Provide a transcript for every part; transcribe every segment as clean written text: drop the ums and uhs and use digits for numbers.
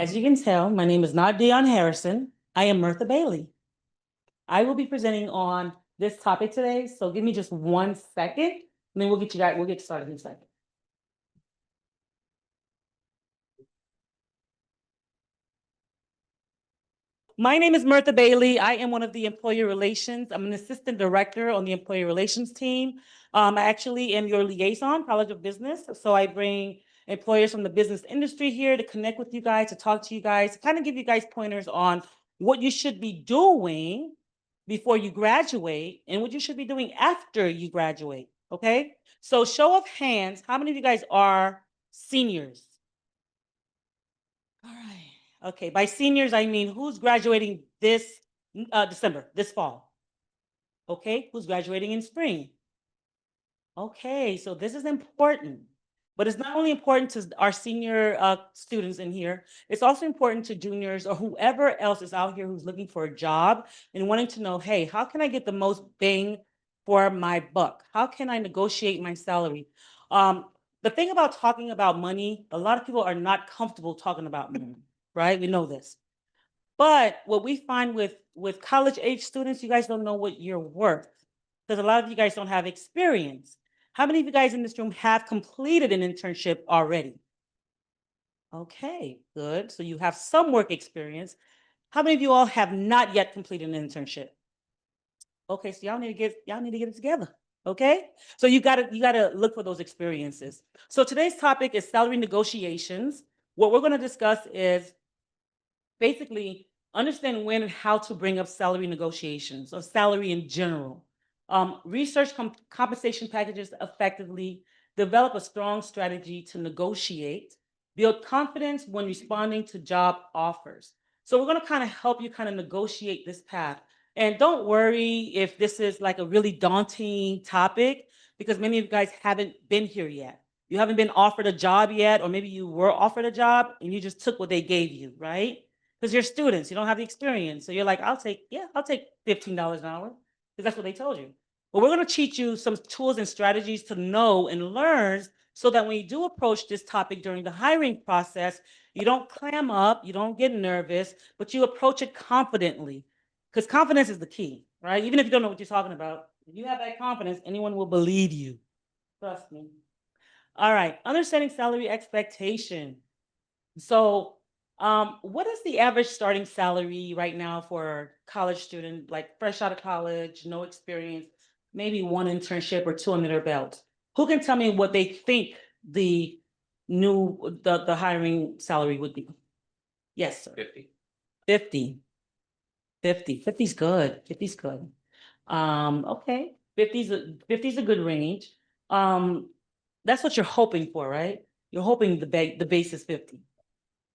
As you can tell, my name is not Dion Harrison. I am Mirtha Bailey. I will be presenting on this topic today, so give me just 1 second, and then we'll get started in a second. My name is Mirtha Bailey. I am one of the employee relations. I'm an assistant director on the employee relations team. I actually am your liaison, College of Business. So I bring employers from the business industry here to connect with you guys, to talk to you guys, to kind of give you guys pointers on what you should be doing before you graduate and what you should be doing after you graduate. Okay. So show of hands, how many of you guys are seniors? All right. Okay, by seniors, I mean who's graduating this December, this fall? Okay, who's graduating in spring? Okay, so this is important. But it's not only important to our senior students in here, it's also important to juniors or whoever else is out here who's looking for a job and wanting to know, hey, how can I get the most bang for my buck? How can I negotiate my salary? The thing about talking about money, a lot of people are not comfortable talking about money, right? We know this. But what we find with college age students, you guys don't know what you're worth because a lot of you guys don't have experience. How many of you guys in this room have completed an internship already? Okay, good. So you have some work experience. How many of you all have not yet completed an internship? Okay, so y'all need to get it together. Okay, so you gotta look for those experiences. So today's topic is salary negotiations. What we're going to discuss is basically understand when and how to bring up salary negotiations or salary in general. Research compensation packages effectively, develop a strong strategy to negotiate, build confidence when responding to job offers. So we're going to kind of help you kind of negotiate this path. And don't worry if this is like a really daunting topic, because many of you guys haven't been here yet. You haven't been offered a job yet, or maybe you were offered a job and you just took what they gave you, right? Because you're students, you don't have the experience. So you're like, I'll take $15 an hour, because that's what they told you. But we're going to teach you some tools and strategies to know and learn so that when you do approach this topic during the hiring process, you don't clam up, you don't get nervous, but you approach it confidently. Because confidence is the key, right? Even if you don't know what you're talking about, if you have that confidence, anyone will believe you. Trust me. All right, understanding salary expectation. So what is the average starting salary right now for a college student, like fresh out of college, no experience, maybe one internship or two under their belt? Who can tell me what they think the the hiring salary would be? Yes, sir. 50. 50. 50. 50 is good. 50 is good. Okay. 50 is a good range. That's what you're hoping for, right? You're hoping the base is 50.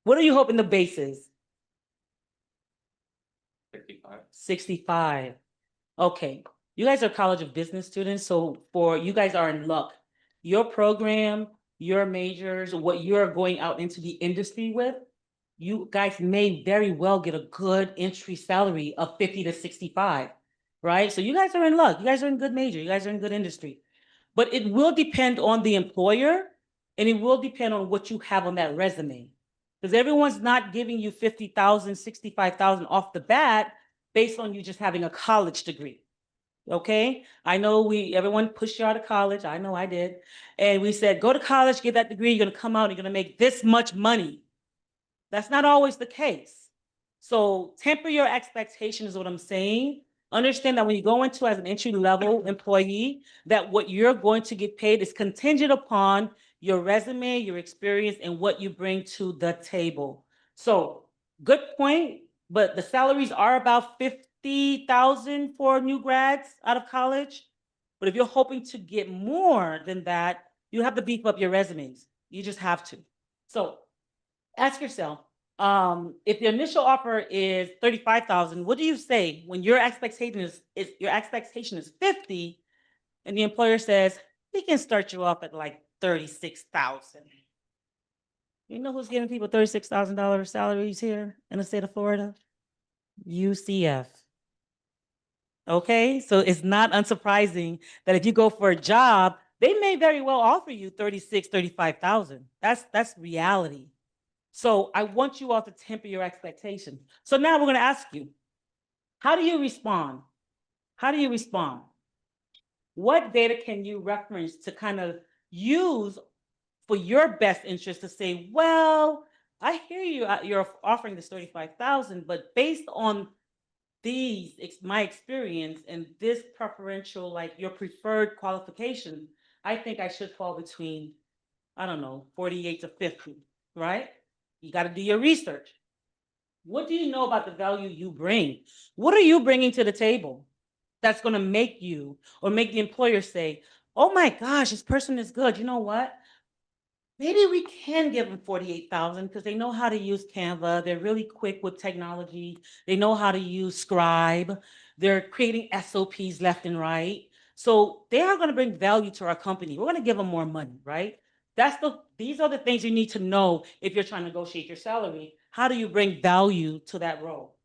What are you hoping the base is? 65. 65. Okay. You guys are College of Business students, so you guys are in luck. Your program, your majors, what you're going out into the industry with, you guys may very well get a good entry salary of 50 to 65, right? So you guys are in luck. You guys are in good major. You guys are in good industry. But it will depend on the employer, and it will depend on what you have on that resume. Because everyone's not giving you 50,000, 65,000 off the bat based on you just having a college degree. Okay. I know everyone pushed you out of college. I know I did. And we said, go to college, get that degree. You're going to come out, you're going to make this much money. That's not always the case. So temper your expectations is what I'm saying. Understand that when you go into as an entry level employee, that what you're going to get paid is contingent upon your resume, your experience, and what you bring to the table. So good point, but the salaries are about 50,000 for new grads out of college. But if you're hoping to get more than that, you have to beef up your resumes. You just have to. So ask yourself, if the initial offer is 35,000, what do you say when your expectation is 50 and the employer says, we can start you off at like 36,000. You know who's giving people $36,000 salaries here in the state of Florida? UCF. Okay, so it's not unsurprising that if you go for a job, they may very well offer you 36, 35,000. That's reality. So I want you all to temper your expectations. So now we're going to ask you, how do you respond? How do you respond? What data can you reference to kind of use for your best interest to say, well, I hear you, you're offering this 35,000, but based on my experience and this preferential, like your preferred qualification, I think I should fall between, I don't know, 48 to 50, right? You got to do your research. What do you know about the value you bring? What are you bringing to the table that's going to make you or make the employer say, oh my gosh, this person is good. You know what? Maybe we can give them 48,000 because they know how to use Canva. They're really quick with technology. They know how to use Scribe. They're creating SOPs left and right. So they are going to bring value to our company. We're going to give them more money, right? These are the things you need to know if you're trying to negotiate your salary. How do you bring value to that role?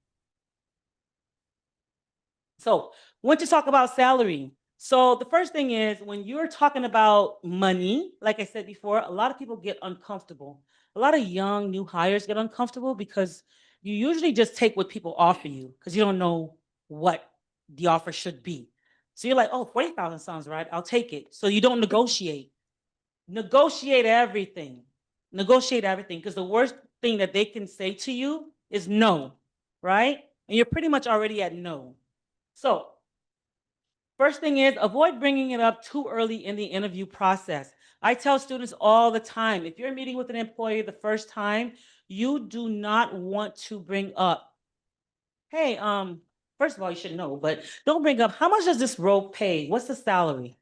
So, when to talk about salary. So, the first thing is when you're talking about money, like I said before, a lot of people get uncomfortable. A lot of young new hires get uncomfortable because you usually just take what people offer you because you don't know what the offer should be. So you're like, oh, 40,000 sounds right. I'll take it. So you don't negotiate. Negotiate everything. Negotiate everything because the worst thing that they can say to you is no, right? And you're pretty much already at no. So, first thing is avoid bringing it up too early in the interview process. I tell students all the time, if you're meeting with an employee the first time, you do not want to bring up, hey, first of all, you should know, but don't bring up, how much does this role pay? What's the salary?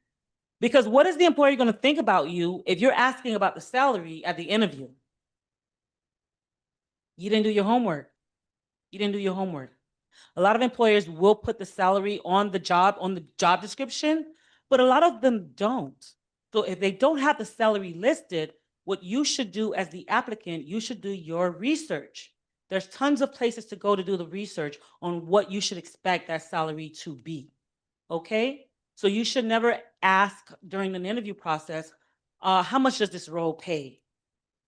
Because what is the employer going to think about you if you're asking about the salary at the interview? You didn't do your homework. You didn't do your homework. A lot of employers will put the salary on the job description, but a lot of them don't. So if they don't have the salary listed, what you should do as the applicant, you should do your research. There's tons of places to go to do the research on what you should expect that salary to be. Okay? So you should never ask during an interview process, how much does this role pay?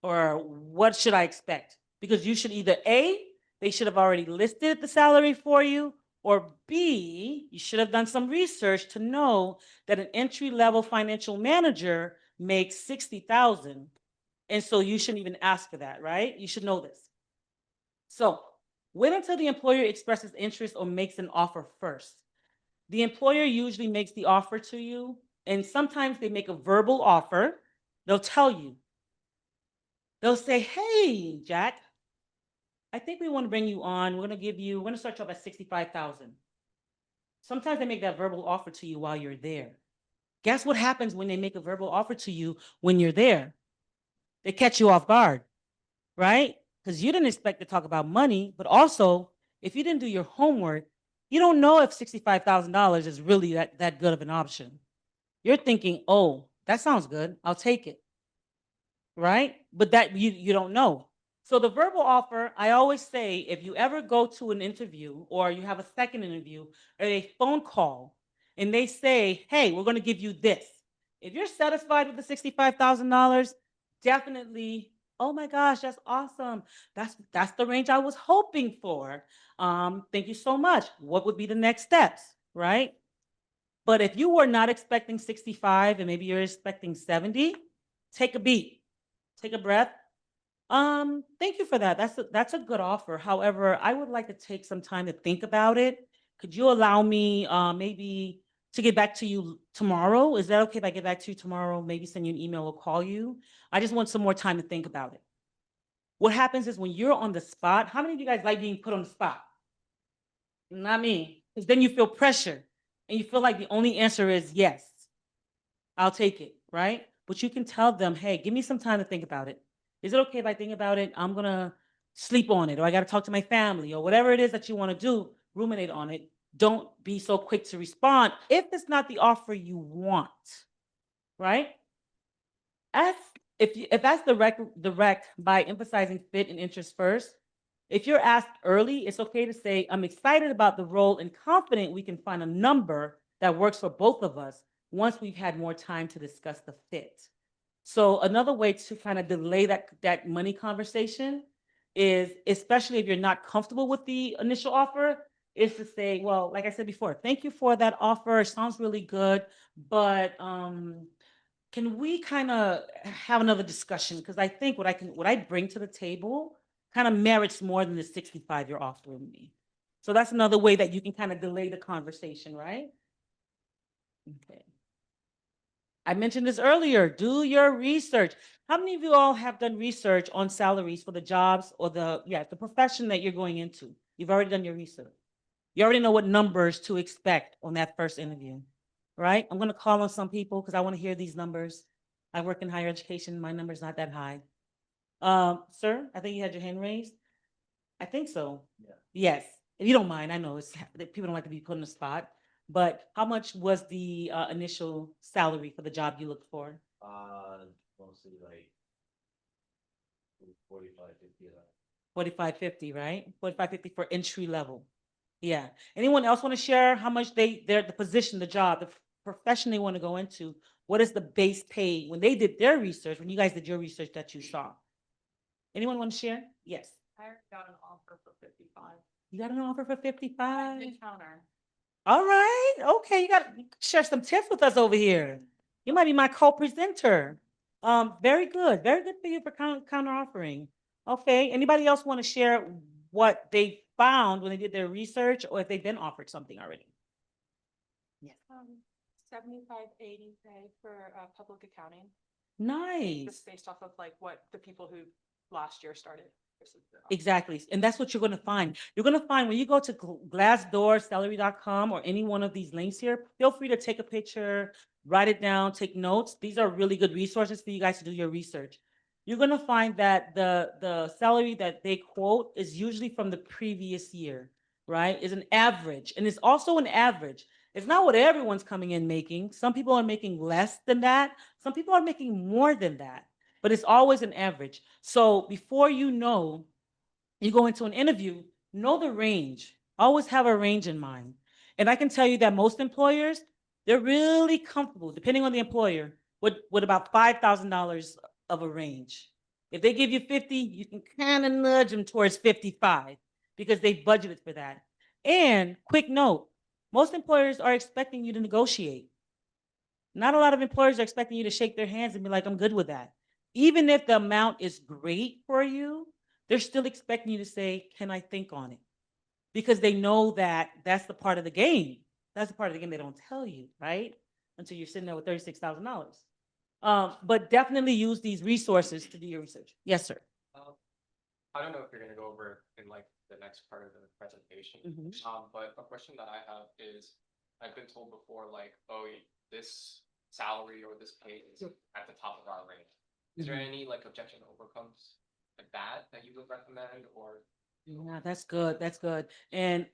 Or what should I expect? Because you should either A, they should have already listed the salary for you, or B, you should have done some research to know that an entry-level financial manager makes 60,000. And so you shouldn't even ask for that, right? You should know this. So wait until the employer expresses interest or makes an offer first. The employer usually makes the offer to you, and sometimes they make a verbal offer. They'll tell you, they'll say, hey, Jack, I think we want to bring you on. We're going to start you off at 65,000. Sometimes they make that verbal offer to you while you're there. Guess what happens when they make a verbal offer to you when you're there? They catch you off guard, right? Because you didn't expect to talk about money, but also if you didn't do your homework, you don't know if $65,000 is really that good of an option. You're thinking, oh, that sounds good. I'll take it, right? But that you don't know. So the verbal offer, I always say, if you ever go to an interview or you have a second interview or a phone call and they say, hey, we're going to give you this. If you're satisfied with the $65,000, definitely, oh my gosh, that's awesome. That's the range I was hoping for. Thank you so much. What would be the next steps, right? But if you were not expecting 65 and maybe you're expecting 70, take a beat, take a breath. Thank you for that. That's a good offer. However, I would like to take some time to think about it. Could you allow me maybe to get back to you tomorrow? Is that okay if I get back to you tomorrow? Maybe send you an email or call you. I just want some more time to think about it. What happens is when you're on the spot, how many of you guys like being put on the spot? Not me, because then you feel pressure and you feel like the only answer is yes, I'll take it, right? But you can tell them, hey, give me some time to think about it. Is it okay if I think about it? I'm gonna sleep on it, or I gotta talk to my family, or whatever it is that you want to do, ruminate on it. Don't be so quick to respond if it's not the offer you want, right? Ask if that's direct by emphasizing fit and interest first. If you're asked early, it's okay to say, I'm excited about the role and confident we can find a number that works for both of us once we've had more time to discuss the fit. So another way to kind of delay that money conversation is, especially if you're not comfortable with the initial offer, is to say, well, like I said before, thank you for that offer. It sounds really good, but can we kind of have another discussion? Because I think what I bring to the table kind of merits more than the 65 you're offering me. So that's another way that you can kind of delay the conversation, right? Okay. I mentioned this earlier. Do your research. How many of you all have done research on salaries for the jobs or the profession that you're going into? You've already done your research. You already know what numbers to expect on that first interview, right? I'm going to call on some people because I want to hear these numbers. I work in higher education. My number's not that high. Sir, I think you had your hand raised. I think so. Yeah. Yes. If you don't mind, I know people don't like to be put on the spot, but how much was the initial salary for the job you looked for? Mostly like 45, 50. 45, 50, right? 45, 50 for entry level. Yeah. Anyone else want to share how much the position, the job, the profession they want to go into? What is the base pay when they did their research, when you guys did your research that you saw? Anyone want to share? Yes. I got an offer for 55. You got an offer for 55? Encounter. All right. Okay. You got to share some tips with us over here. You might be my co-presenter. Very good. Very good for you for counter offering. Okay. Anybody else want to share what they found when they did their research or if they've been offered something already? Yes. 75, 80 pay for public accounting. Nice. Just based off of like what the people who last year started. Exactly. And that's what you're going to find. You're going to find when you go to Glassdoor, salary.com, or any one of these links here, feel free to take a picture, write it down, take notes. These are really good resources for you guys to do your research. You're going to find that the salary that they quote is usually from the previous year, right? Is an average. And it's also an average. It's not what everyone's coming in making. Some people are making less than that. Some people are making more than that, but it's always an average. So before you go into an interview, know the range. Always have a range in mind. And I can tell you that most employers, they're really comfortable, depending on the employer, with about $5,000 of a range. If they give you 50, you can kind of nudge them towards 55 because they budgeted for that. And quick note, most employers are expecting you to negotiate. Not a lot of employers are expecting you to shake their hands and be like, I'm good with that. Even if the amount is great for you, they're still expecting you to say, can I think on it? Because they know that that's the part of the game. That's the part of the game they don't tell you, right? Until you're sitting there with $36,000. But definitely use these resources to do your research. Yes, sir. I don't know if you're gonna go over in like the next part of the presentation. But a question that I have is, I've been told before, like, oh, this salary or this pay is at the top of our range. Is there any like objection overcomes like that you would recommend, or? Yeah, that's good. That's good. And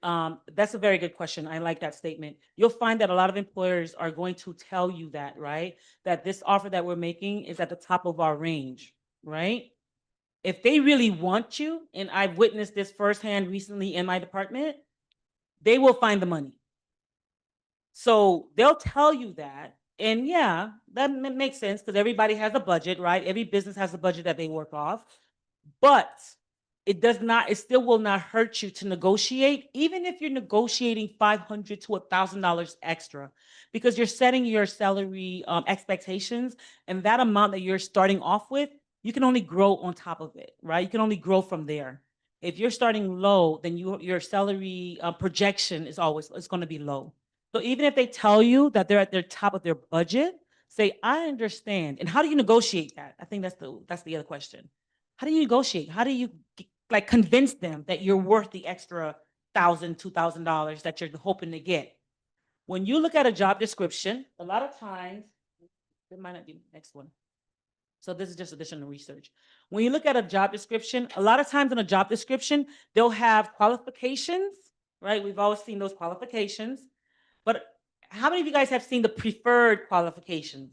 that's a very good question. I like that statement. You'll find that a lot of employers are going to tell you that, right? That this offer that we're making is at the top of our range, right? If they really want you, and I've witnessed this firsthand recently in my department, they will find the money. So they'll tell you that. And yeah, that makes sense because everybody has a budget, right? Every business has a budget that they work off. But it still will not hurt you to negotiate, even if you're negotiating $500 to $1,000 extra, because you're setting your salary expectations, and that amount that you're starting off with, you can only grow on top of it, right? You can only grow from there. If you're starting low, then your salary projection is going to be low. So even if they tell you that they're at their top of their budget, say, I understand. And how do you negotiate that? I think that's the other question. How do you negotiate? How do you like convince them that you're worth the extra $1,000, $2,000 that you're hoping to get? When you look at a job description, a lot of times, it might not be the next one. So this is just additional research. When you look at a job description, a lot of times in a job description, they'll have qualifications, right? We've always seen those qualifications. But how many of you guys have seen the preferred qualifications?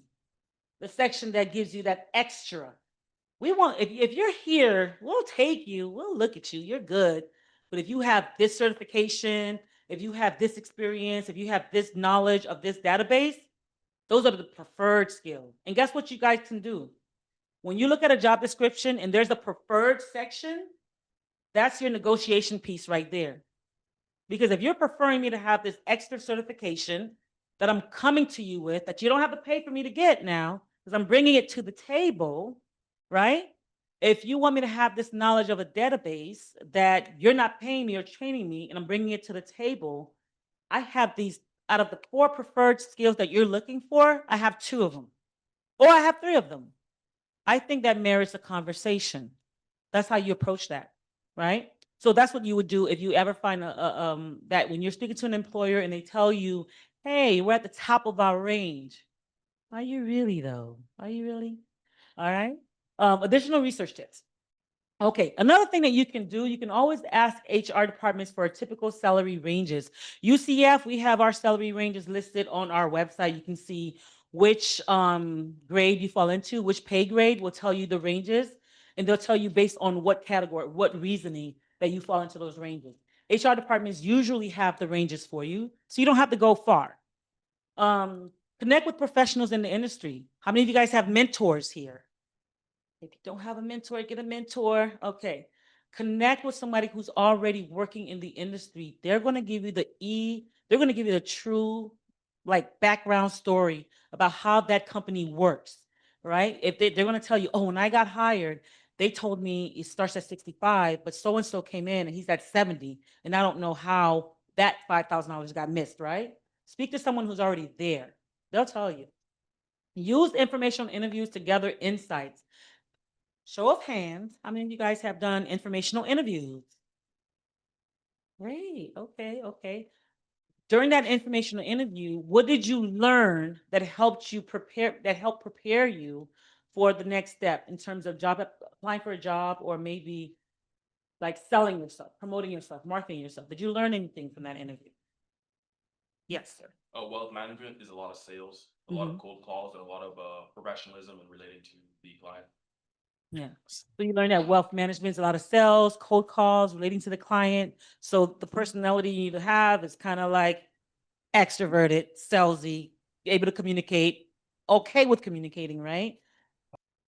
The section that gives you that extra. If you're here, we'll take you, we'll look at you, you're good. But if you have this certification, if you have this experience, if you have this knowledge of this database, those are the preferred skills. And guess what you guys can do? When you look at a job description and there's a preferred section, That's your negotiation piece right there. Because if you're preferring me to have this extra certification that I'm coming to you with, that you don't have to pay for me to get now, because I'm bringing it to the table, right? If you want me to have this knowledge of a database that you're not paying me or training me, and I'm bringing it to the table, I have these out of the 4 preferred skills that you're looking for, I have 2 of them, or I have 3 of them. I think that merits a conversation. That's how you approach that, right? So that's what you would do if you ever find that when you're speaking to an employer and they tell you, "Hey, we're at the top of our range." Are you really though? Are you really? All right. Additional research tips. Okay, another thing that you can do, you can always ask HR departments for typical salary ranges. UCF, we have our salary ranges listed on our website. You can see which grade you fall into, which pay grade will tell you the ranges, and they'll tell you based on what category, what reasoning that you fall into those ranges. HR departments usually have the ranges for you, so you don't have to go far. Connect with professionals in the industry. How many of you guys have mentors here? If you don't have a mentor, get a mentor. Okay. Connect with somebody who's already working in the industry. They're going to give you they're going to give you the true like background story about how that company works, right? If they're going to tell you, oh, when I got hired, they told me it starts at 65, but so and so came in and he's at 70, and I don't know how that $5,000 got missed, right? Speak to someone who's already there. They'll tell you. Use informational interviews to gather insights. Show of hands, how many of you guys have done informational interviews? Great, okay, okay. During that informational interview, what did you learn that helped prepare you for the next step in terms of applying for a job, or maybe like selling yourself, promoting yourself, marketing yourself? Did you learn anything from that interview? Yes, sir. Wealth management is a lot of sales, a lot Mhm. of cold calls, and a lot of professionalism and relating to the client. Yeah. So you learn that wealth management is a lot of sales, cold calls, relating to the client. So the personality you need to have is kind of like extroverted, salesy, able to communicate, okay with communicating, right?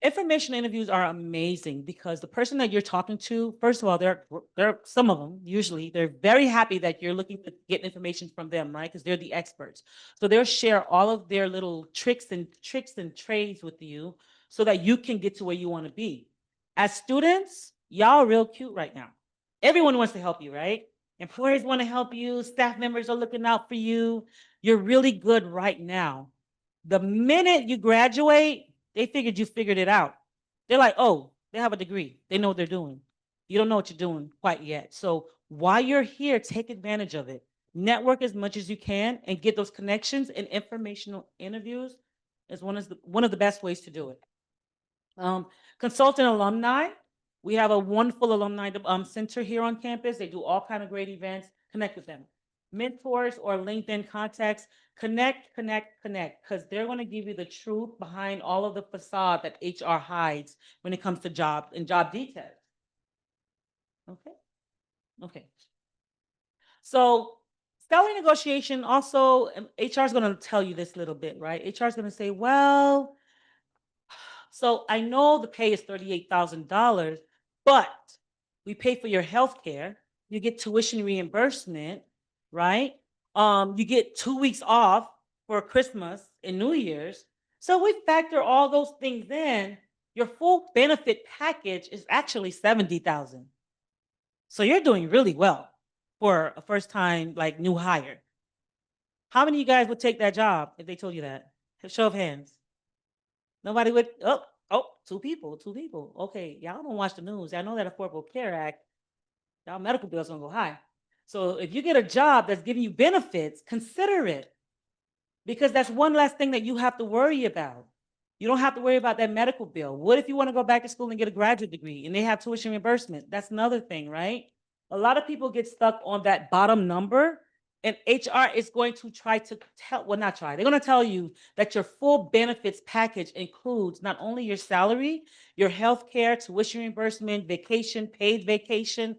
Information interviews are amazing because the person that you're talking to, first of all, they're some of them, usually, they're very happy that you're looking to get information from them, right? Because they're the experts. So they'll share all of their little tricks and trades with you so that you can get to where you want to be. As students, y'all real cute right now. Everyone wants to help you, right? Employers want to help you, staff members are looking out for you. You're really good right now. The minute you graduate, they figured you figured it out. They're like, oh, they have a degree. They know what they're doing. You don't know what you're doing quite yet. So while you're here, take advantage of it. Network as much as you can and get those connections, and informational interviews is one of the best ways to do it. Consultant alumni. We have a wonderful alumni center here on campus. They do all kind of great events. Connect with them. Mentors or LinkedIn contacts. Connect, because they're going to give you the truth behind all of the facade that HR hides when it comes to job and job details. Okay. Okay. So salary negotiation also, HR is going to tell you this little bit, right? HR is going to say, well, so I know the pay is $38,000, but we pay for your health care. You get tuition reimbursement, right? You get 2 weeks off for Christmas and New Year's. So we factor all those things in. Your full benefit package is actually 70,000. So you're doing really well for a first time like new hire. How many of you guys would take that job if they told you that? Show of hands. Nobody would. Oh, 2 people, 2 people. Okay, y'all don't watch the news. I know that Affordable Care Act, y'all medical bills gonna go high. So if you get a job that's giving you benefits, consider it, because that's one less thing that you have to worry about. You don't have to worry about that medical bill. What if you want to go back to school and get a graduate degree and they have tuition reimbursement? That's another thing, right? A lot of people get stuck on that bottom number, and HR is going to try to not try, they're going to tell you that your full benefits package includes not only your salary, your health care, tuition reimbursement, vacation, paid vacation.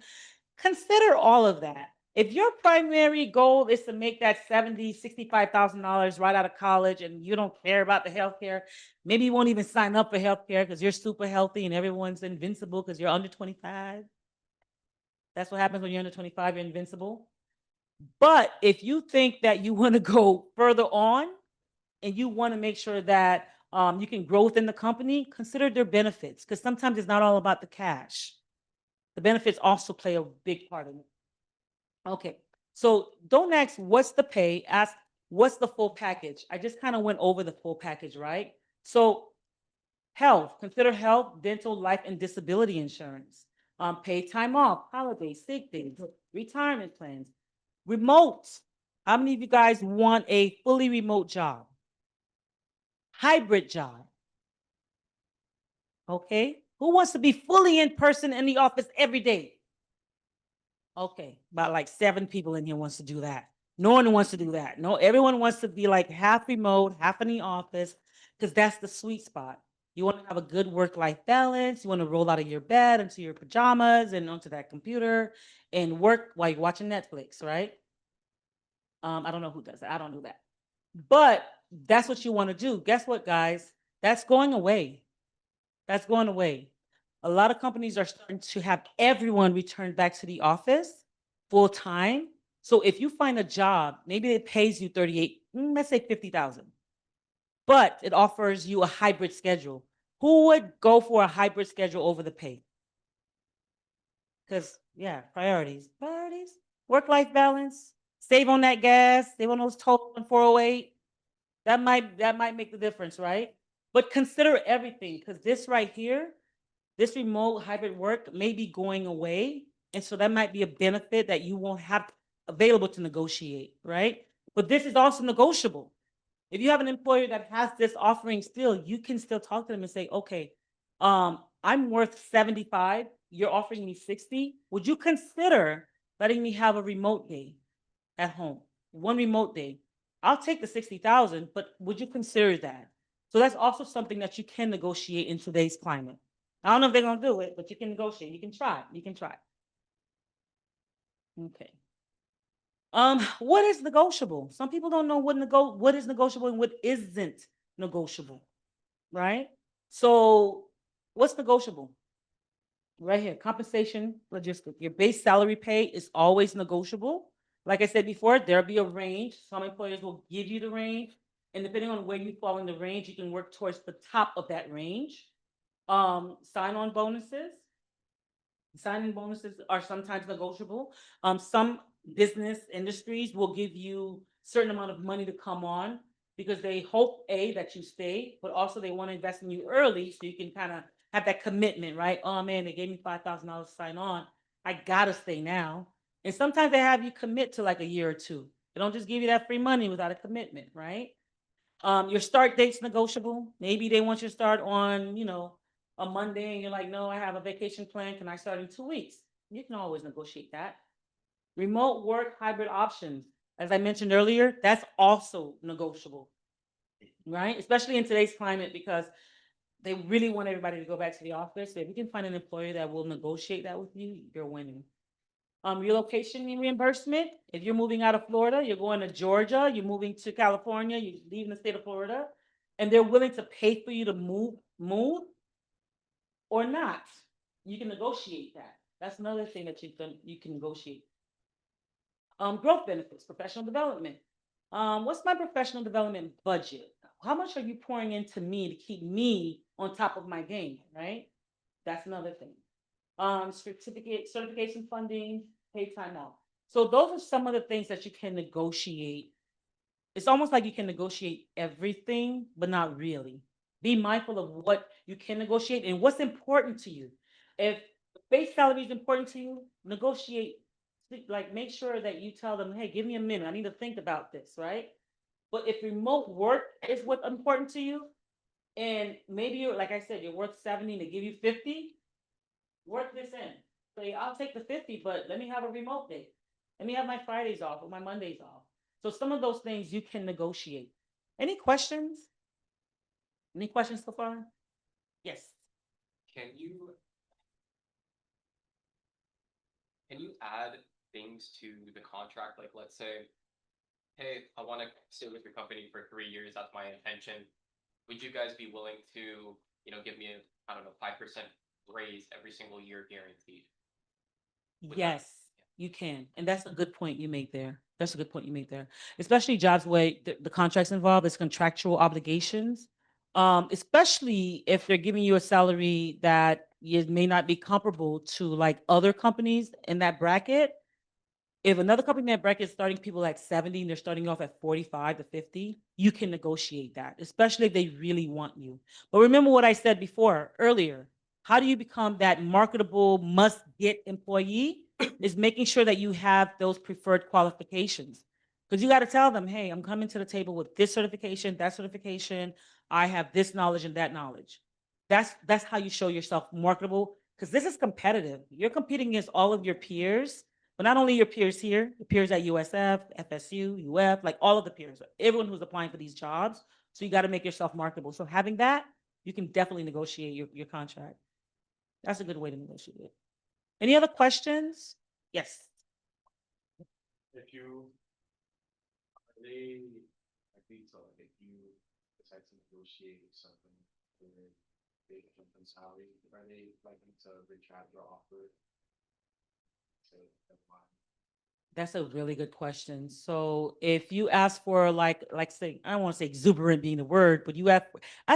Consider all of that. If your primary goal is to make that $65,000 right out of college and you don't care about the healthcare, maybe you won't even sign up for healthcare because you're super healthy and everyone's invincible because you're under 25. That's what happens when you're under 25, you're invincible. But if you think that you want to go further on and you want to make sure that you can grow within the company, consider their benefits, because sometimes it's not all about the cash. The benefits also play a big part in it. Okay, so don't ask what's the pay, ask what's the full package. I just kind of went over the full package, right? So health, consider health, dental, life, and disability insurance, paid time off, holidays, sick days, retirement plans, remote. How many of you guys want a fully remote job? Hybrid job. Okay. Who wants to be fully in person in the office every day? Okay, about like 7 people in here wants to do that. No one wants to do that. No, everyone wants to be like half remote, half in the office, because that's the sweet spot. You want to have a good work-life balance. You want to roll out of your bed into your pajamas and onto that computer and work while you're watching Netflix, right? I don't know who does that. I don't do that. But that's what you want to do. Guess what, guys? That's going away. That's going away. A lot of companies are starting to have everyone return back to the office full time. So if you find a job, maybe it pays you 38, let's say 50,000, but it offers you a hybrid schedule. Who would go for a hybrid schedule over the pay? Because yeah, priorities, work-life balance, save on that gas, save on those tolls on 408. That might make the difference, right? But consider everything, because this right here, this remote hybrid work may be going away. And so that might be a benefit that you won't have available to negotiate, right? But this is also negotiable. If you have an employer that has this offering still, you can still talk to them and say, okay, I'm worth 75, you're offering me 60. Would you consider letting me have a remote day at home? One remote day. I'll take the 60,000, but would you consider that? So that's also something that you can negotiate in today's climate. I don't know if they're gonna do it, but you can negotiate. You can try. You can try. Okay. What is negotiable? Some people don't know what is negotiable and what isn't negotiable, right? So what's negotiable? Right here, compensation, logistic. Your base salary pay is always negotiable. Like I said before, there'll be a range. Some employers will give you the range, and depending on where you fall in the range, you can work towards the top of that range. Sign-on bonuses. Signing bonuses are sometimes negotiable. Some business industries will give you certain amount of money to come on because they hope that you stay, but also they want to invest in you early so you can kind of have that commitment, right? Oh man, they gave me $5,000 to sign on. I gotta stay now. And sometimes they have you commit to like a year or two. They don't just give you that free money without a commitment, right? Your start date's negotiable. Maybe they want you to start on, a Monday and you're like, no, I have a vacation plan. Can I start in 2 weeks? You can always negotiate that. Remote work hybrid options. As I mentioned earlier, that's also negotiable, right? Especially in today's climate because they really want everybody to go back to the office. So if you can find an employer that will negotiate that with you, you're winning. Relocation reimbursement. If you're moving out of Florida, you're going to Georgia, you're moving to California, you're leaving the state of Florida, and they're willing to pay for you to move or not. You can negotiate that. That's another thing that you can negotiate. Growth benefits, professional development. What's my professional development budget? How much are you pouring into me to keep me on top of my game, right? That's another thing. Certification funding, paid time off. So those are some of the things that you can negotiate. It's almost like you can negotiate everything, but not really. Be mindful of what you can negotiate and what's important to you. If base salary is important to you, negotiate. Like make sure that you tell them, hey, give me a minute. I need to think about this, right? But if remote work is what's important to you, and maybe you're like I said, you're worth 70 to give you 50, work this in. Say, I'll take the 50, but let me have a remote day. Let me have my Fridays off or my Mondays off. So some of those things you can negotiate. Any questions? Any questions so far? Yes. Can you can you add things to the contract? Like let's say, hey, I want to stay with your company for 3 years. That's my intention. Would you guys be willing to, give me a, I don't know, 5% raise every single year guaranteed? Would that- Yes, you can. And that's a good point you made there. That's a good point you made there. Especially jobs where the contracts involved is contractual obligations. Especially if they're giving you a salary that you may not be comparable to like other companies in that bracket. If another company in that bracket is starting people at 70 and they're starting off at 45 to 50, you can negotiate that, especially if they really want you. But remember what I said before earlier. How do you become that marketable must get employee? Is making sure that you have those preferred qualifications. Because you got to tell them, hey, I'm coming to the table with this certification, that certification. I have this knowledge and that knowledge. That's how you show yourself marketable. Because this is competitive. You're competing against all of your peers, but not only your peers here, the peers at USF, FSU, UF, like all of the peers, everyone who's applying for these jobs. So you got to make yourself marketable. So having that, you can definitely negotiate your contract. That's a good way to negotiate it. Any other questions? Yes. If you, are they, I think so, if you decide to negotiate something with a different salary, are they likely to retract your offer? To apply? That's a really good question. So if you ask for like say, I don't want to say exuberant being the word, but you ask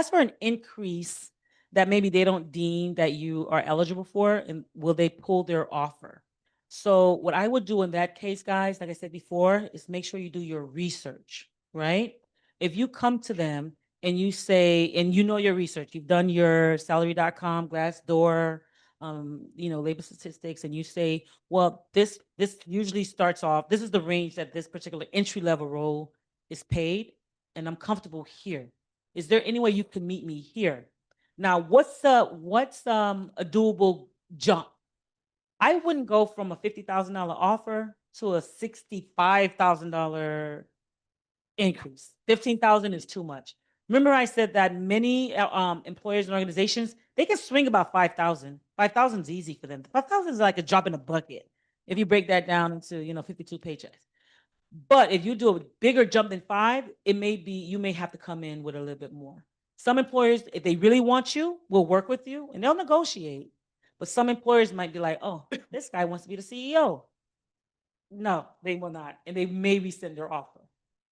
for an increase that maybe they don't deem that you are eligible for, and will they pull their offer? So what I would do in that case, guys, like I said before, is make sure you do your research, right? If you come to them and you say, and you know your research, you've done your salary.com, Glassdoor, labor statistics, and you say, well, this usually starts off, this is the range that this particular entry level role is paid, and I'm comfortable here. Is there any way you can meet me here? Now, what's a doable jump? I wouldn't go from a $50,000 offer to a $65,000 increase. 15,000 is too much. Remember I said that many employers and organizations, they can swing about 5,000. 5,000 is easy for them. 5,000 is like a drop in a bucket if you break that down into, 52 paychecks. But if you do a bigger jump than 5, you may have to come in with a little bit more. Some employers, if they really want you, will work with you and they'll negotiate. But some employers might be like, oh, this guy wants to be the CEO. No, they will not. And they may rescind their offer.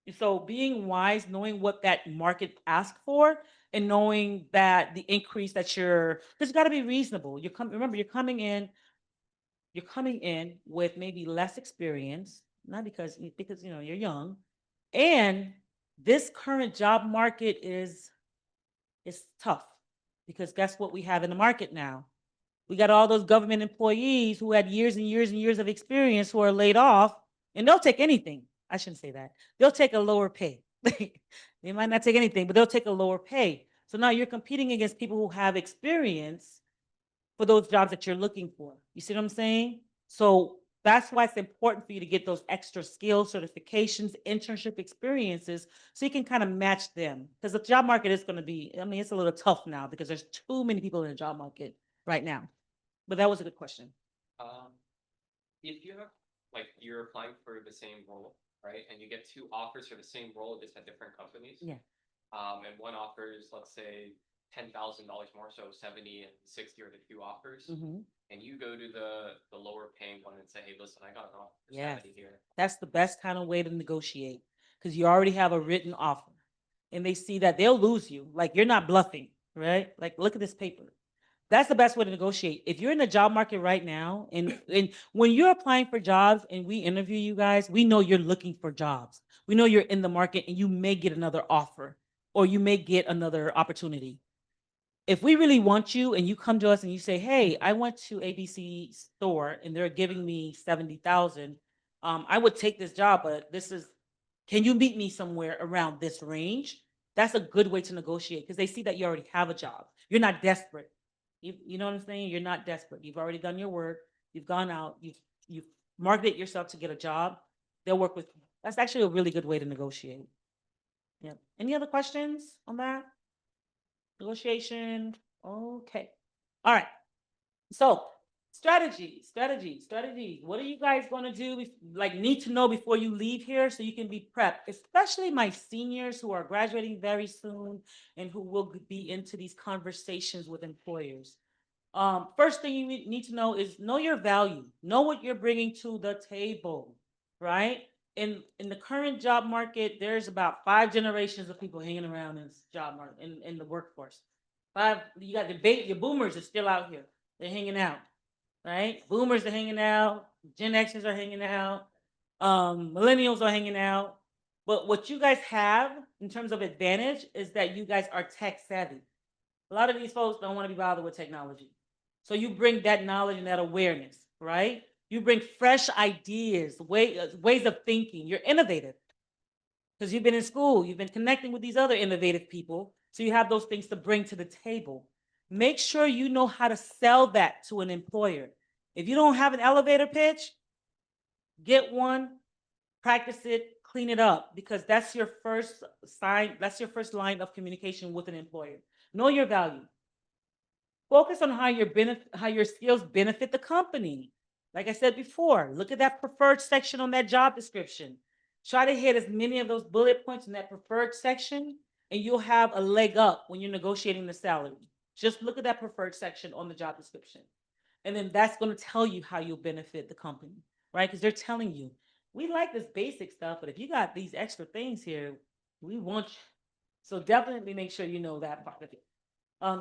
And so being wise, knowing what that market asks for, and knowing that the increase that because you got to be reasonable. Remember, you're coming in with maybe less experience, not because you're young. And this current job market is tough because guess what we have in the market now? We got all those government employees who had years and years and years of experience who are laid off, and they'll take anything. I shouldn't say that. They'll take a lower pay. They might not take anything, but they'll take a lower pay. So now you're competing against people who have experience for those jobs that you're looking for. You see what I'm saying? So that's why it's important for you to get those extra skills, certifications, internship experiences, so you can kind of match them. Because the job market is going to be, I mean, it's a little tough now because there's too many people in the job market right now. But that was a good question. Um, if you have, like, you're applying for the same role, right, and you get two offers for the same role, just at different companies. Yeah. And one offers, let's say, $10,000 more, so 70 and 60 are the two offers. Mhm. And you go to the lower paying one and say, hey, listen, I got an offer for Yes. 70 here. That's the best kind of way to negotiate because you already have a written offer and they see that they'll lose you. Like you're not bluffing, right? Like, look at this paper. That's the best way to negotiate. If you're in the job market right now, and when you're applying for jobs and we interview you guys, we know you're looking for jobs. We know you're in the market and you may get another offer or you may get another opportunity. If we really want you and you come to us and you say, hey, I went to ABC store and they're giving me 70,000, I would take this job, but can you meet me somewhere around this range? That's a good way to negotiate because they see that you already have a job. You're not desperate. You know what I'm saying? You're not desperate. You've already done your work. You've gone out. You've marketed yourself to get a job. They'll work with you. That's actually a really good way to negotiate. Yeah. Any other questions on that? Negotiation. Okay. All right. So strategy. What are you guys going to do? Need to know before you leave here so you can be prepped, especially my seniors who are graduating very soon and who will be into these conversations with employers. First thing you need to know is know your value. Know what you're bringing to the table, right? In the current job market, there's about 5 generations of people hanging around in this job market in the workforce. You got your boomers are still out here. They're hanging out, right? Boomers are hanging out, Gen Xers are hanging out, millennials are hanging out. But what you guys have in terms of advantage is that you guys are tech savvy. A lot of these folks don't want to be bothered with technology. So you bring that knowledge and that awareness, right? You bring fresh ideas, ways of thinking. You're innovative because you've been in school, you've been connecting with these other innovative people. So you have those things to bring to the table. Make sure you know how to sell that to an employer. If you don't have an elevator pitch, get one, practice it, clean it up, because that's your first sign, that's your first line of communication with an employer. Know your value. Focus on how your skills benefit the company. Like I said before, look at that preferred section on that job description. Try to hit as many of those bullet points in that preferred section, and you'll have a leg up when you're negotiating the salary. Just look at that preferred section on the job description. And then that's going to tell you how you'll benefit the company, right? Because they're telling you, we like this basic stuff, but if you got these extra things here, we want you. So definitely make sure you know that part of it.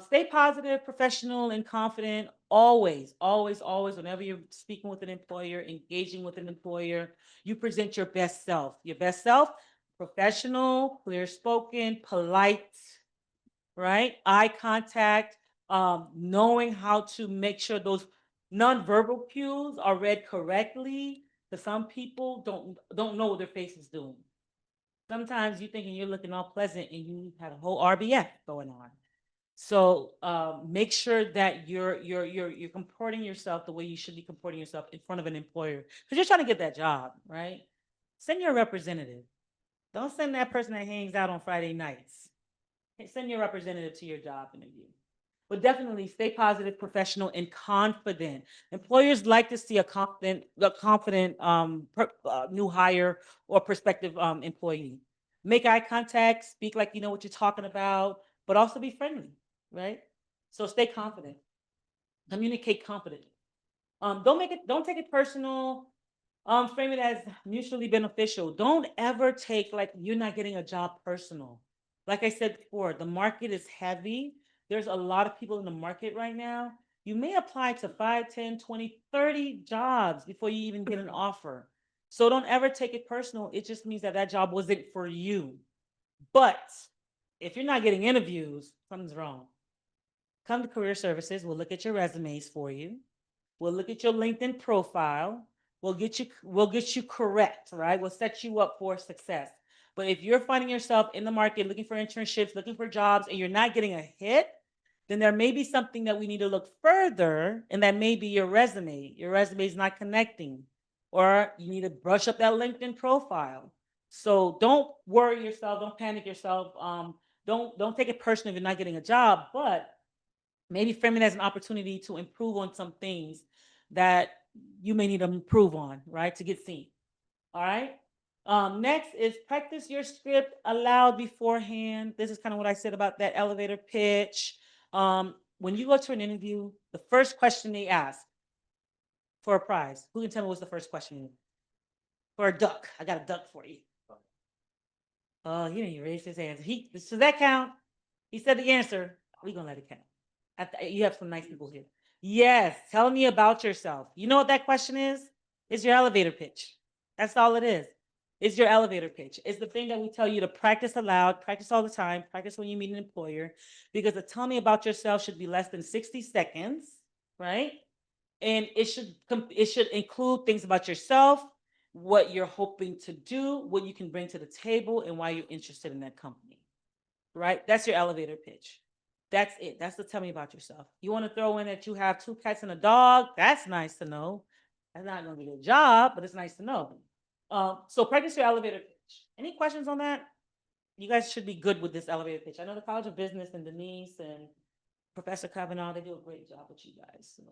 Stay positive, professional, and confident. Always, always, always, whenever you're speaking with an employer, engaging with an employer, you present your best self. Your best self, professional, clear spoken, polite, right? Eye contact, knowing how to make sure those nonverbal cues are read correctly. Because some people don't know what their face is doing. Sometimes you're thinking you're looking all pleasant and you had a whole RBF going on. So make sure that you're comporting yourself the way you should be comporting yourself in front of an employer because you're trying to get that job, right? Send your representative. Don't send that person that hangs out on Friday nights. Send your representative to your job interview. But definitely stay positive, professional, and confident. Employers like to see a confident new hire or prospective employee. Make eye contact, speak like you know what you're talking about, but also be friendly, right? So stay confident, communicate confidently. Don't take it personal. Frame it as mutually beneficial. Don't ever take like you're not getting a job personal. Like I said before, the market is heavy. There's a lot of people in the market right now. You may apply to 5, 10, 20, 30 jobs before you even get an offer. So don't ever take it personal. It just means that that job wasn't for you. But if you're not getting interviews, something's wrong. Come to Career Services. We'll look at your resumes for you. We'll look at your LinkedIn profile. We'll get you correct, right? We'll set you up for success. But if you're finding yourself in the market looking for internships, looking for jobs, and you're not getting a hit, then there may be something that we need to look further, and that may be your resume. Your resume is not connecting, or you need to brush up that LinkedIn profile. So don't worry yourself, don't panic yourself. Don't take it personal if you're not getting a job, but maybe frame it as an opportunity to improve on some things that you may need to improve on, right? To get seen. All right. Next is practice your script aloud beforehand. This is kind of what I said about that elevator pitch. When you go to an interview, the first question they ask for a prize. Who can tell me what's the first question? For a duck. I got a duck for you. Oh, he didn't even raise his hands. Does that count? He said the answer. We're gonna let it count. You have some nice people here. Yes, tell me about yourself. You know what that question is? It's your elevator pitch. That's all it is. It's your elevator pitch. It's the thing that we tell you to practice aloud, practice all the time, practice when you meet an employer, because the tell me about yourself should be less than 60 seconds, right? And it should include things about yourself, what you're hoping to do, what you can bring to the table, and why you're interested in that company. Right? That's your elevator pitch. That's it. That's the tell me about yourself. You want to throw in that you have 2 cats and a dog? That's nice to know. That's not going to be a job, but it's nice to know. So practice your elevator pitch. Any questions on that? You guys should be good with this elevator pitch. I know the College of Business and Denise and Professor Kavanaugh, they do a great job with you guys. So.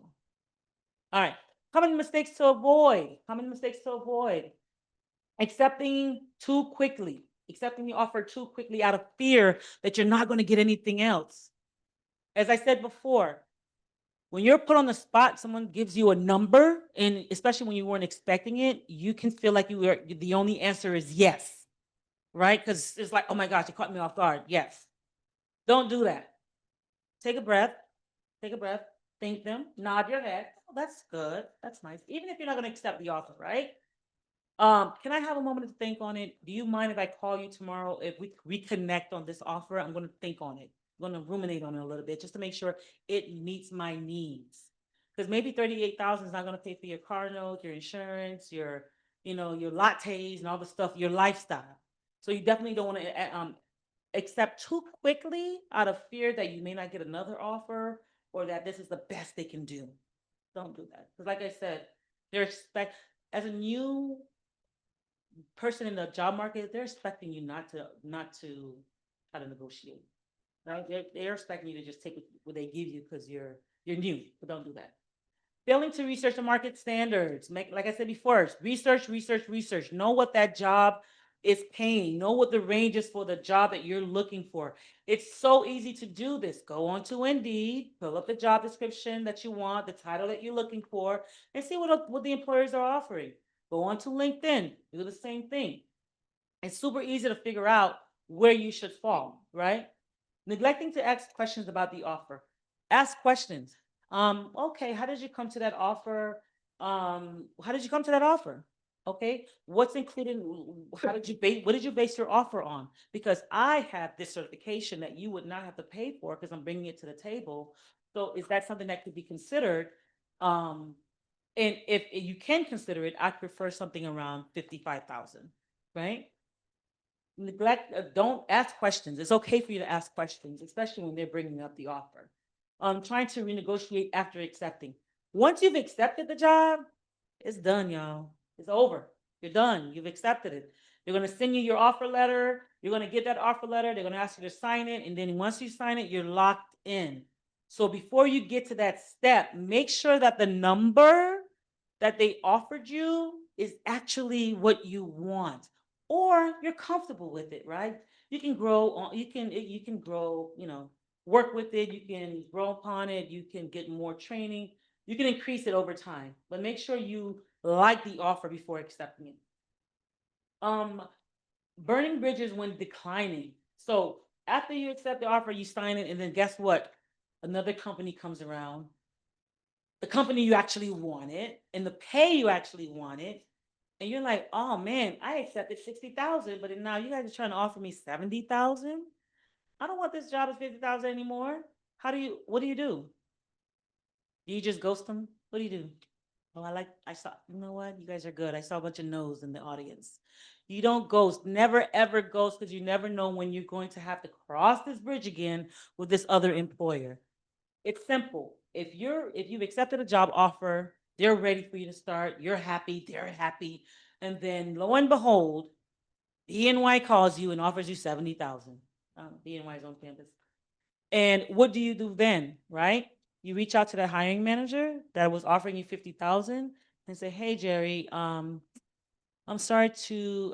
All right. Common mistakes to avoid. Common mistakes to avoid. Accepting too quickly. Accepting the offer too quickly out of fear that you're not going to get anything else. As I said before, When you're put on the spot, someone gives you a number, and especially when you weren't expecting it, you can feel like the only answer is yes, right? Because it's like, oh my gosh, it caught me off guard. Yes. Don't do that. Take a breath. Take a breath. Thank them. Nod your head. Oh, that's good. That's nice. Even if you're not going to accept the offer, right? Can I have a moment to think on it? Do you mind if I call you tomorrow if we reconnect on this offer? I'm going to think on it. I'm going to ruminate on it a little bit just to make sure it meets my needs. Because maybe 38,000 is not going to pay for your car note, your insurance, your lattes and all the stuff, your lifestyle. So you definitely don't want to accept too quickly out of fear that you may not get another offer or that this is the best they can do. Don't do that. Because like I said, they're as a new person in the job market, they're expecting you not to try to negotiate. Right? They're expecting you to just take what they give you because you're new, but don't do that. Failing to research the market standards. Like I said before, research. Know what that job is paying. Know what the range is for the job that you're looking for. It's so easy to do this. Go on to Indeed, fill up the job description that you want, the title that you're looking for, and see what the employers are offering. Go on to LinkedIn, do the same thing. It's super easy to figure out where you should fall, right? Neglecting to ask questions about the offer. Ask questions. Okay, how did you come to that offer? How did you come to that offer? Okay, what's included? What did you base your offer on? Because I have this certification that you would not have to pay for because I'm bringing it to the table. So is that something that could be considered? And if you can consider it, I prefer something around 55,000, right? Don't ask questions. It's okay for you to ask questions, especially when they're bringing up the offer. Trying to renegotiate after accepting. Once you've accepted the job, it's done, y'all. It's over. You're done. You've accepted it. They're going to send you your offer letter. You're going to get that offer letter. They're going to ask you to sign it. And then once you sign it, you're locked in. So before you get to that step, make sure that the number that they offered you is actually what you want or you're comfortable with it, right? You can grow on, you can grow, work with it, you can grow upon it, you can get more training, you can increase it over time, but make sure you like the offer before accepting it. Um, Burning bridges when declining. So after you accept the offer, you sign it, and then guess what? Another company comes around, the company you actually wanted, and the pay you actually wanted, and you're like, oh man, I accepted 60,000, but now you guys are trying to offer me 70,000. I don't want this job at 50,000 anymore. What do you do? Do you just ghost them? What do you do? Oh, I saw, you know what? You guys are good. I saw a bunch of no's in the audience. You don't ghost, never ever ghost, because you never know when you're going to have to cross this bridge again with this other employer. It's simple. If you've accepted a job offer, they're ready for you to start, you're happy, they're happy, and then lo and behold, BNY calls you and offers you 70,000. BNY is on campus. And what do you do then, right? You reach out to the hiring manager that was offering you 50,000 and say, "Hey Jerry, I'm sorry to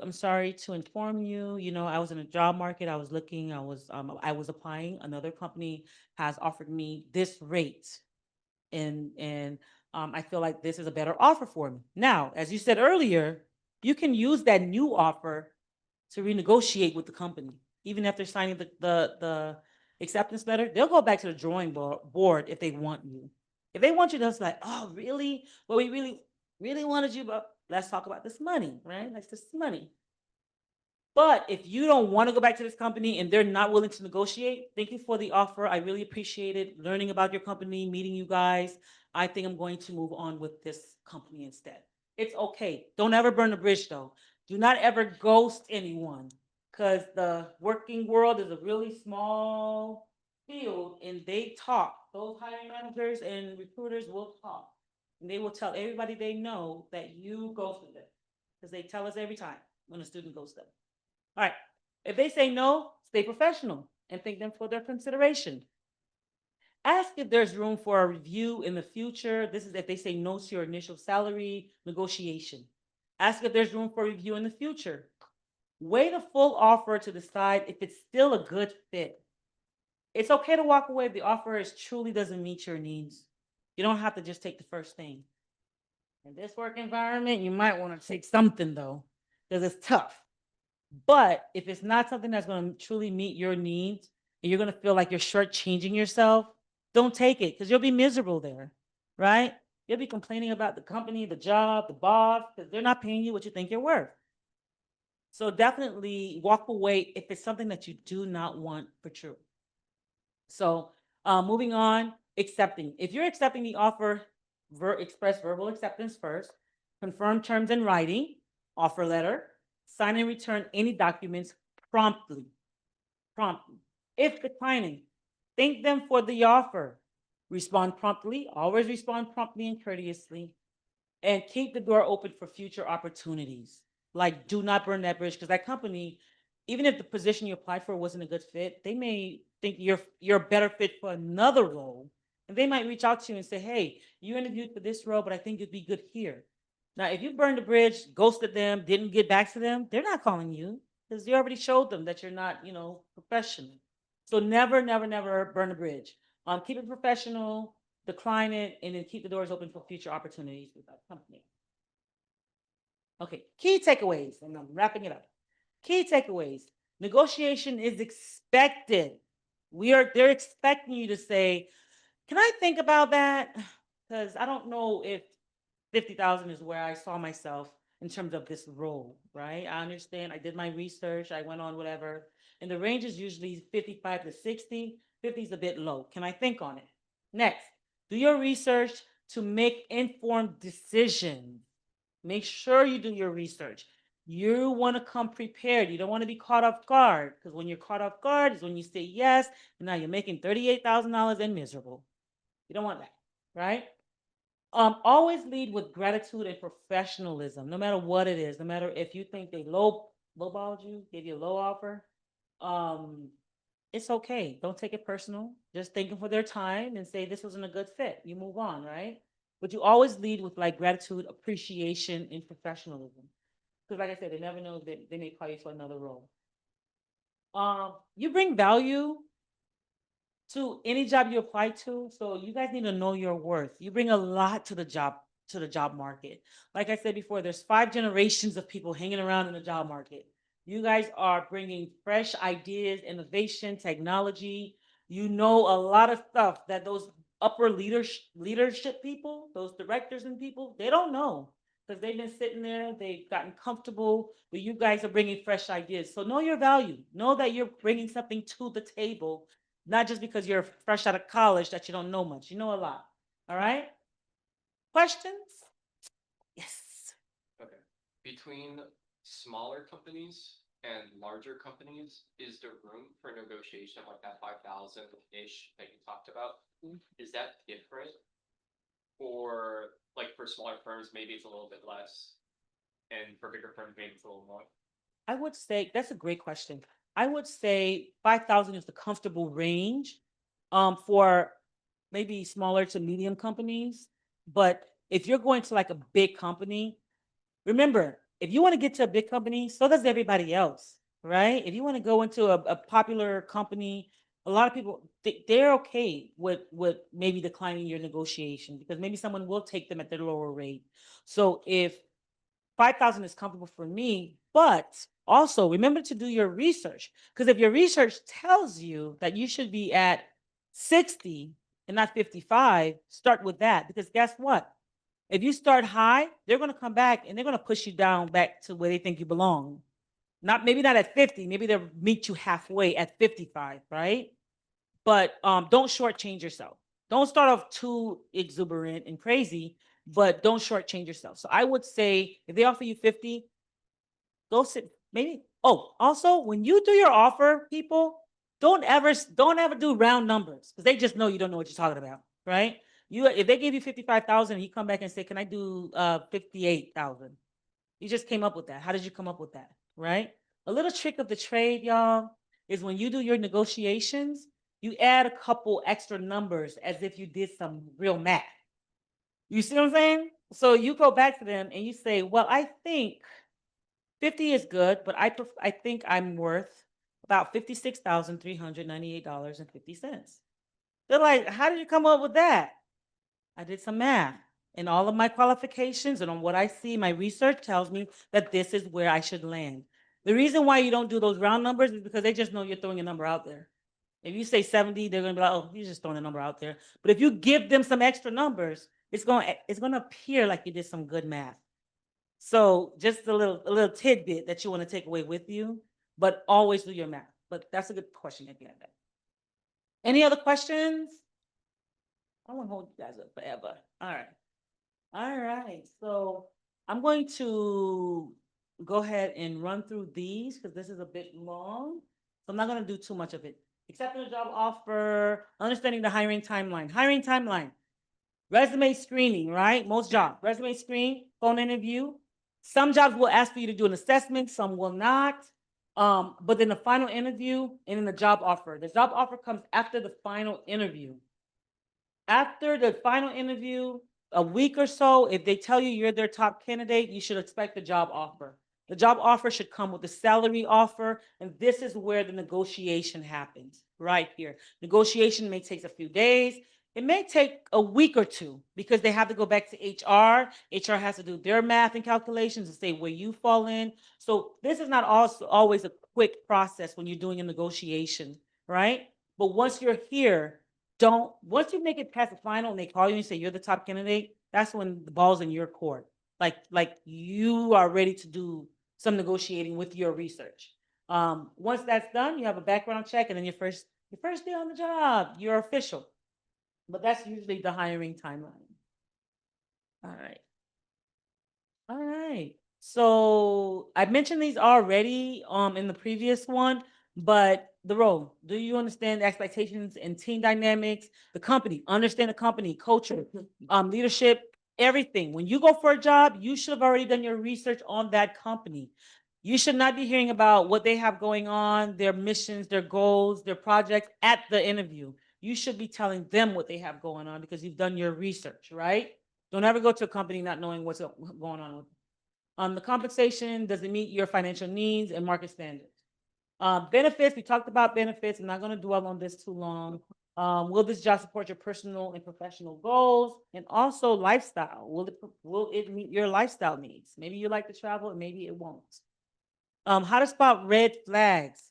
inform you. I was in a job market. I was looking. I was applying. Another company has offered me this rate, and I feel like this is a better offer for me. Now, as you said earlier, you can use that new offer to renegotiate with the company, even after signing the acceptance letter. They'll go back to the drawing board if they want you. If they want you, they'll say, like, "Oh, really? Well, we really wanted you, but let's talk about this money, right? Like this money." But if you don't want to go back to this company and they're not willing to negotiate, thank you for the offer. I really appreciate it. Learning about your company, meeting you guys. I think I'm going to move on with this company instead. It's okay. Don't ever burn the bridge though. Do not ever ghost anyone because the working world is a really small field and they talk. Those hiring managers and recruiters will talk. And they will tell everybody they know that you ghosted them because they tell us every time when a student ghosts them. All right. If they say no, stay professional and thank them for their consideration. Ask if there's room for a review in the future. This is if they say no to your initial salary negotiation. Ask if there's room for review in the future. Weigh the full offer to decide if it's still a good fit. It's okay to walk away if the offer truly doesn't meet your needs. You don't have to just take the first thing. In this work environment, you might want to take something though, because it's tough. But if it's not something that's going to truly meet your needs and you're going to feel like you're shortchanging yourself, don't take it because you'll be miserable there, right? You'll be complaining about the company, the job, the boss, because they're not paying you what you think you're worth. So definitely walk away if it's something that you do not want for true. So moving on, accepting. If you're accepting the offer, express verbal acceptance first, confirm terms in writing, offer letter, sign and return any documents promptly. Promptly. If declining, thank them for the offer. Respond promptly, always respond promptly and courteously, and keep the door open for future opportunities. Like, do not burn that bridge because that company, even if the position you applied for wasn't a good fit, they may think you're a better fit for another role, and they might reach out to you and say, "Hey, you interviewed for this role, but I think you'd be good here." Now, if you burned the bridge, ghosted them, didn't get back to them, they're not calling you because you already showed them that you're not, professional. So never, never, never burn the bridge. Keep it professional, decline it, and then keep the doors open for future opportunities with that company. Okay, key takeaways, and I'm wrapping it up. Key takeaways. Negotiation is expected. They're expecting you to say, can I think about that? Because I don't know if 50,000 is where I saw myself in terms of this role, right? I understand. I did my research. I went on whatever. And the range is usually 55 to 60. 50 is a bit low. Can I think on it? Next, do your research to make informed decisions. Make sure you do your research. You want to come prepared. You don't want to be caught off guard because when you're caught off guard is when you say yes, and now you're making $38,000 and miserable. You don't want that, right? Always lead with gratitude and professionalism, no matter what it is. No matter if you think they lowballed you, gave you a low offer, um, it's okay. Don't take it personal. Just thank them for their time and say this wasn't a good fit. You move on, right? But you always lead with like gratitude, appreciation, and professionalism. Because like I said, they never know that they may call you for another role. You bring value to any job you apply to. So you guys need to know your worth. You bring a lot to the job market. Like I said before, there's 5 generations of people hanging around in the job market. You guys are bringing fresh ideas, innovation, technology. You know a lot of stuff that those upper leadership people, those directors and people, they don't know because they've been sitting there, they've gotten comfortable, but you guys are bringing fresh ideas. So know your value. Know that you're bringing something to the table, not just because you're fresh out of college that you don't know much. You know a lot. All right? Questions? Yes. Okay. Between smaller companies and larger companies, is there room for negotiation like that 5,000-ish that you talked about? Is that different? Or like for smaller firms, maybe it's a little bit less, and for bigger firms, maybe it's a little more? I would say that's a great question. I would say 5,000 is the comfortable range for maybe smaller to medium companies. But if you're going to like a big company, remember, if you want to get to a big company, so does everybody else, right? If you want to go into a popular company, a lot of people they're okay with maybe declining your negotiation because maybe someone will take them at their lower rate. So if 5,000 is comfortable for me, but also remember to do your research because if your research tells you that you should be at 60 and not 55, start with that because guess what? If you start high, they're going to come back and they're going to push you down back to where they think you belong. Not maybe not at 50, maybe they'll meet you halfway at 55, right? But don't shortchange yourself. Don't start off too exuberant and crazy, but don't shortchange yourself. So I would say if they offer you 50, go sit maybe. Oh, also when you do your offer, people don't ever do round numbers because they just know you don't know what you're talking about, right? You if they give you 55,000 and you come back and say, "Can I do 58,000?" You just came up with that. How did you come up with that, right? A little trick of the trade, y'all, is when you do your negotiations, you add a couple extra numbers as if you did some real math. You see what I'm saying? So you go back to them and you say, "Well, I think 50 is good, but I think I'm worth about $56,398.50." They're like, "How did you come up with that?" I did some math. And all of my qualifications and on what I see, my research tells me that this is where I should land. The reason why you don't do those round numbers is because they just know you're throwing a number out there. If you say 70, they're gonna be like, oh, you're just throwing a number out there. But if you give them some extra numbers, it's gonna appear like you did some good math. So just a little tidbit that you want to take away with you, but always do your math. But that's a good question at the end of that. Any other questions? I won't hold you guys up forever. All right. All right. So I'm going to go ahead and run through these because this is a bit long. So I'm not going to do too much of it. Accepting a job offer, understanding the hiring timeline. Hiring timeline. Resume screening, right? Most jobs. Resume screen, phone interview. Some jobs will ask for you to do an assessment, some will not. But then the final interview and then the job offer. The job offer comes after the final interview. After the final interview, a week or so, if they tell you you're their top candidate, you should expect the job offer. The job offer should come with a salary offer, and this is where the negotiation happens, right here. Negotiation may take a few days. It may take a week or two because they have to go back to HR. HR has to do their math and calculations and say where you fall in. So this is not also always a quick process when you're doing a negotiation, right? But once you're here, don't once you make it past the final and they call you and say you're the top candidate, that's when the ball's in your court. Like you are ready to do some negotiating with your research. Once that's done, you have a background check, and then your first day on the job, you're official. But that's usually the hiring timeline. All right. All right. So I mentioned these already in the previous one, but the role, do you understand the expectations and team dynamics? The company, understand the company, culture, leadership, everything. When you go for a job, you should have already done your research on that company. You should not be hearing about what they have going on, their missions, their goals, their projects at the interview. You should be telling them what they have going on because you've done your research, right? Don't ever go to a company not knowing what's going on with the compensation, does it meet your financial needs and market standards? Benefits, we talked about benefits. I'm not going to dwell on this too long. Will this job support your personal and professional goals? And also lifestyle. Will it meet your lifestyle needs? Maybe you like to travel and maybe it won't. How to spot red flags.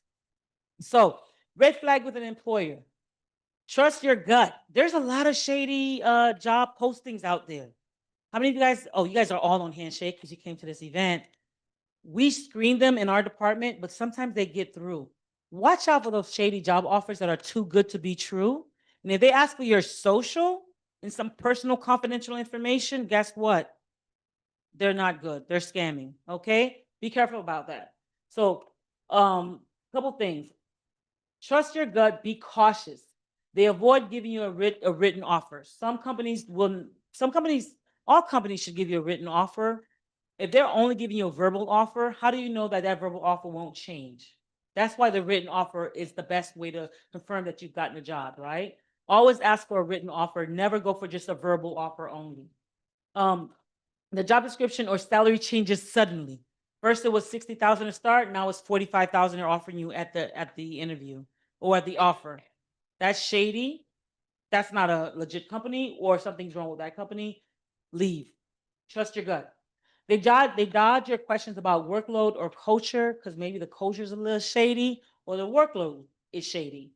So red flag with an employer. Trust your gut. There's a lot of shady job postings out there. How many of you guys? Oh, you guys are all on handshake because you came to this event. We screen them in our department, but sometimes they get through. Watch out for those shady job offers that are too good to be true. And if they ask for your social and some personal confidential information, guess what? They're not good. They're scamming. Okay? Be careful about that. So, couple things. Trust your gut, be cautious. They avoid giving you a written offer. All companies should give you a written offer. If they're only giving you a verbal offer, how do you know that that verbal offer won't change? That's why the written offer is the best way to confirm that you've gotten a job, right? Always ask for a written offer. Never go for just a verbal offer only. Um, the job description or salary changes suddenly. First, it was 60,000 to start. Now it's 45,000 they're offering you at the interview or at the offer. That's shady. That's not a legit company, or something's wrong with that company. Leave. Trust your gut. They dodge your questions about workload or culture because maybe the culture is a little shady or the workload is shady.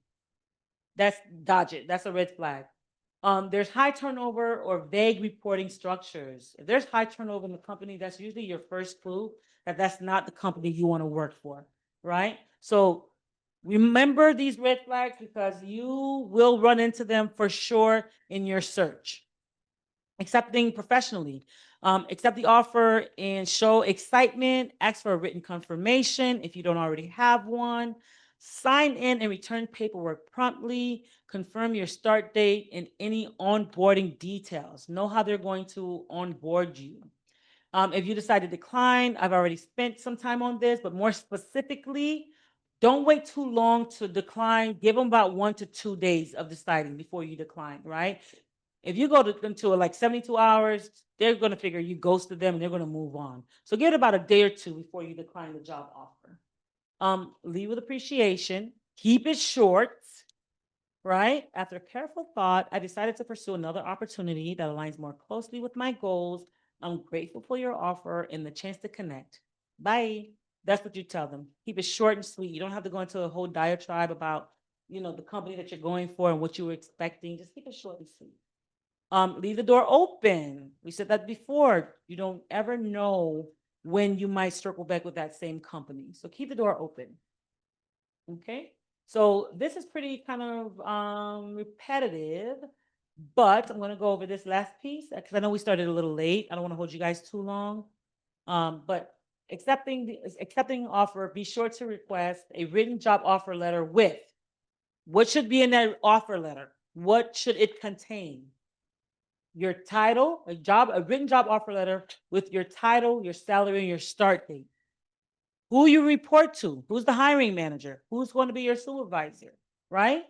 That's dodge it. That's a red flag. There's high turnover or vague reporting structures. If there's high turnover in the company, that's usually your first clue that that's not the company you want to work for, right? So remember these red flags because you will run into them for sure in your search. Accepting professionally. Accept the offer and show excitement. Ask for a written confirmation if you don't already have one. Sign in and return paperwork promptly. Confirm your start date and any onboarding details. Know how they're going to onboard you. If you decide to decline, I've already spent some time on this, but more specifically, don't wait too long to decline. Give them about 1 to 2 days of deciding before you decline, right? If you go to them to like 72 hours, they're going to figure you ghosted them and they're going to move on. So give it about a day or two before you decline the job offer. Leave with appreciation. Keep it short. right? After careful thought, I decided to pursue another opportunity that aligns more closely with my goals. I'm grateful for your offer and the chance to connect. Bye. That's what you tell them. Keep it short and sweet. You don't have to go into a whole diatribe about, the company that you're going for and what you were expecting. Just keep it short and sweet. Leave the door open. We said that before. You don't ever know when you might circle back with that same company. So keep the door open. Okay. So this is pretty kind of repetitive, but I'm going to go over this last piece because I know we started a little late. I don't want to hold you guys too long. But accepting offer, be sure to request a written job offer letter with what should be in that offer letter. What should it contain? Your title, a written job offer letter with your title, your salary, and your start date. Who you report to, who's the hiring manager, who's going to be your supervisor, right?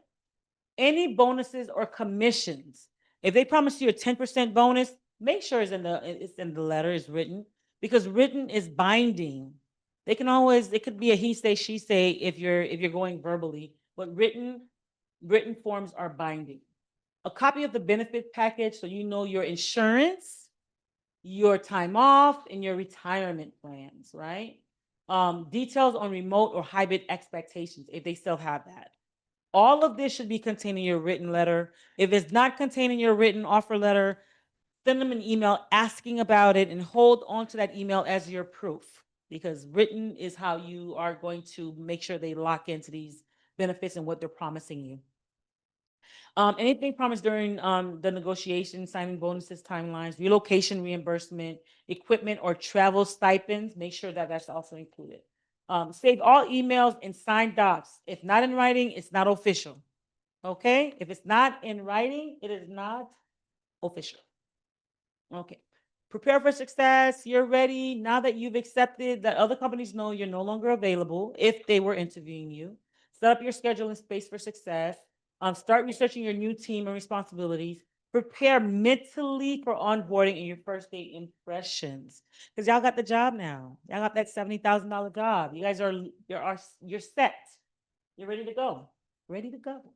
Any bonuses or commissions. If they promise you a 10% bonus, make sure it's in the letter, it's written, because written is binding. It could be a he say, she say if you're going verbally, but written forms are binding. A copy of the benefit package so you know your insurance, your time off, and your retirement plans, right? Details on remote or hybrid expectations, if they still have that. All of this should be contained in your written letter. If it's not contained in your written offer letter, send them an email asking about it and hold on to that email as your proof because written is how you are going to make sure they lock into these benefits and what they're promising you. Anything promised during the negotiation, signing bonuses, timelines, relocation reimbursement, equipment or travel stipends, make sure that that's also included. Save all emails and signed docs. If not in writing, it's not official. Okay? If it's not in writing, it is not official. Okay. Prepare for success. You're ready. Now that you've accepted that other companies know you're no longer available if they were interviewing you, set up your schedule and space for success. Start researching your new team and responsibilities. Prepare mentally for onboarding and your first day impressions. Because y'all got the job now. Y'all got that $70,000 job. You guys you're set. You're ready to go. Ready to go.